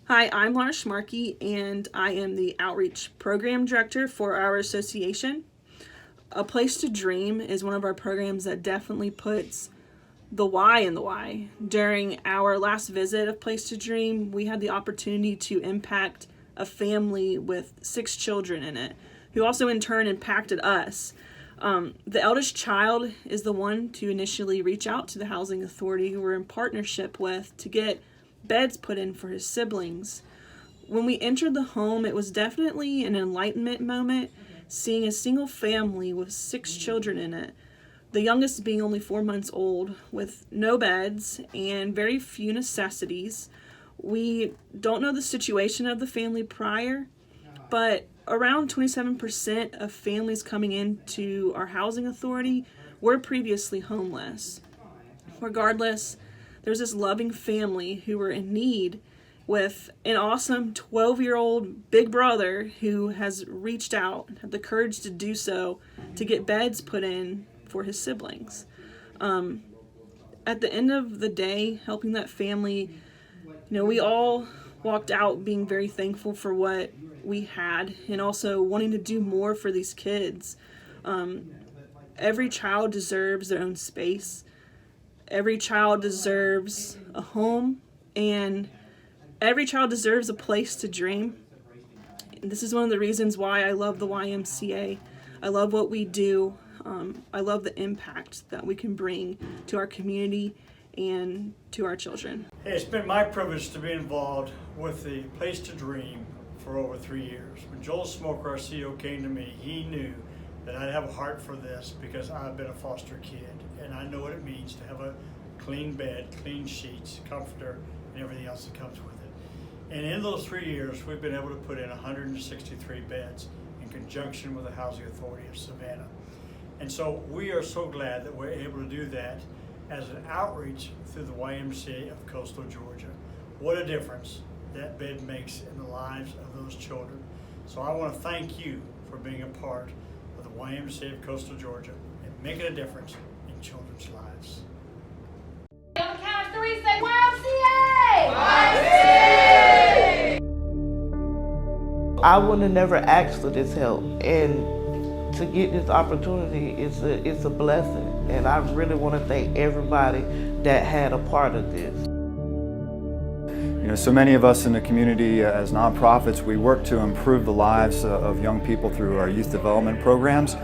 Hi, I'm Laura Schmarkey, and I am the Outreach Program Director for our association. A Place to Dream is one of our programs that definitely puts the why in the why. During our last visit of Place to Dream, we had the opportunity to impact a family with 6 children in it, who also in turn impacted us. The eldest child is the one to initially reach out to the Housing Authority, who we're in partnership with, to get beds put in for his siblings. When we entered the home, it was definitely an enlightenment moment, seeing a single family with 6 children in it, the youngest being only 4 months old, with no beds and very few necessities. We don't know the situation of the family prior, but around 27% of families coming into our housing authority were previously homeless. Regardless, there's this loving family who were in need, with an awesome 12-year-old big brother who has reached out, had the courage to do so, to get beds put in for his siblings. At the end of the day, helping that family, we all walked out being very thankful for what we had, and also wanting to do more for these kids. Every child deserves their own space. Every child deserves a home, and every child deserves a place to dream. And this is one of the reasons why I love the YMCA. I love what we do. I love the impact that we can bring to our community and to our children. Hey, it's been my privilege to be involved with the Place to Dream for over 3 years. When Joel Smoker, our CEO, came to me, he knew that I'd have a heart for this because I've been a foster kid and I know what it means to have a clean bed, clean sheets, comforter, and everything else that comes with it. And in those 3 years, we've been able to put in 163 beds in conjunction with the Housing Authority of Savannah. And so we are so glad that we're able to do that as an outreach through the YMCA of Coastal Georgia. What a difference that bed makes in the lives of those children. So I want to thank you for being a part of the YMCA of Coastal Georgia and making a difference in children's lives. On the count of 3, say YMCA! YMCA! I would have never asked for this help, and to get this opportunity is a blessing, and I really want to thank everybody that had a part of this. So many of us in the community as nonprofits, we work to improve the lives of young people through our youth development programs,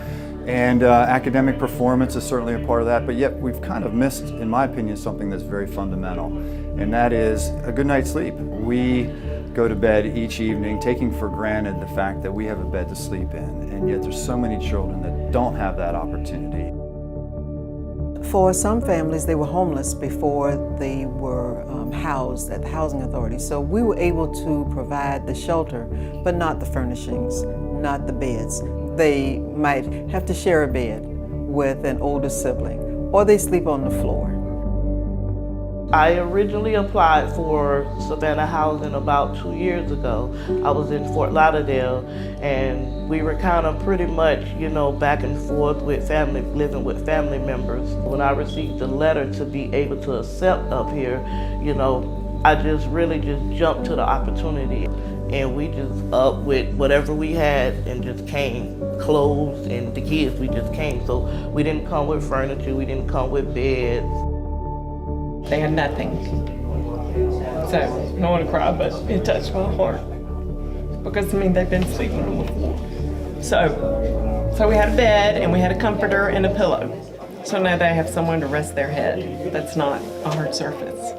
and academic performance is certainly a part of that, but yet we've kind of missed, in my opinion, something that's very fundamental, and that is a good night's sleep. We go to bed each evening taking for granted the fact that we have a bed to sleep in, and yet there's so many children that don't have that opportunity. For some families, they were homeless before they were housed at the Housing Authority. So we were able to provide the shelter, but not the furnishings, not the beds. They might have to share a bed with an older sibling, or they sleep on the floor. I originally applied for Savannah Housing about 2 years ago. I was in Fort Lauderdale, and we were kind of pretty much, back and forth with family, living with family members. When I received the letter to be able to accept up here, I just really jumped to the opportunity. And we just up with whatever we had and just came. Clothes and the kids, we just came. So we didn't come with furniture, we didn't come with beds. They had nothing. So, I don't want to cry, but it touched my heart. Because, they've been sleeping on the floor. So we had a bed, and we had a comforter and a pillow. So now they have someone to rest their head. That's not a hard surface.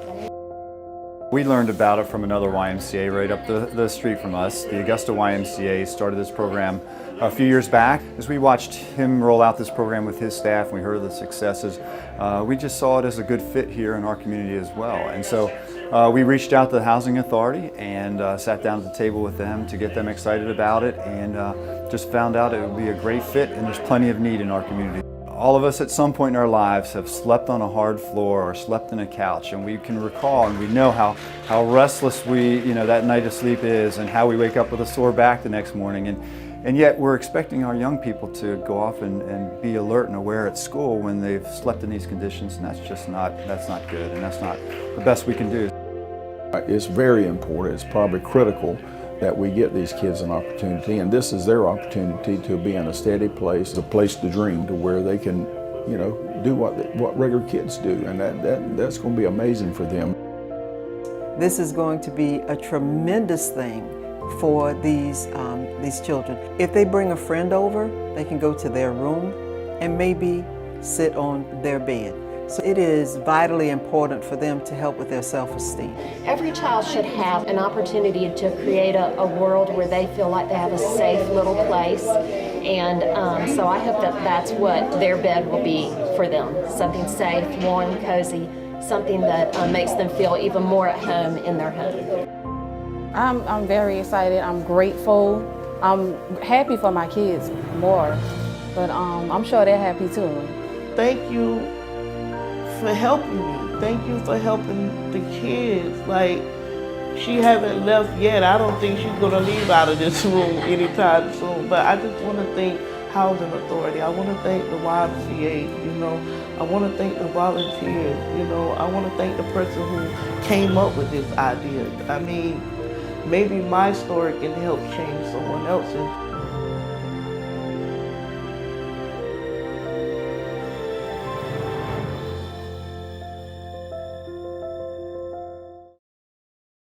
We learned about it from another YMCA right up the street from us. The Augusta YMCA started this program a few years back. As we watched him roll out this program with his staff and we heard of the successes, we just saw it as a good fit here in our community as well. And so we reached out to the Housing Authority and sat down at the table with them to get them excited about it, and just found out it would be a great fit, and there's plenty of need in our community. All of us at some point in our lives have slept on a hard floor or slept in a couch, and we can recall and we know how restless that night of sleep is, and how we wake up with a sore back the next morning. And yet we're expecting our young people to go off and be alert and aware at school when they've slept in these conditions, and that's not good, and that's not the best we can do. It's very important, it's probably critical that we get these kids an opportunity, and this is their opportunity to be in a steady place, a place to dream, to where they can, you know, do what regular kids do, and that's going to be amazing for them. This is going to be a tremendous thing for these children. If they bring a friend over, they can go to their room and maybe sit on their bed. So it is vitally important for them to help with their self-esteem. Every child should have an opportunity to create a world where they feel like they have a safe little place. And so I hope that that's what their bed will be for them. Something safe, warm, cozy, something that makes them feel even more at home in their home. I'm very excited. I'm grateful. I'm happy for my kids more, but I'm sure they're happy too. Thank you for helping me. Thank you for helping the kids. Like, she haven't left yet. I don't think she's gonna leave out of this room anytime soon. But I just want to thank Housing Authority. I want to thank the YMCA. You know, I want to thank the volunteers. You know, I want to thank the person who came up with this idea. I mean, maybe my story can help change someone else's.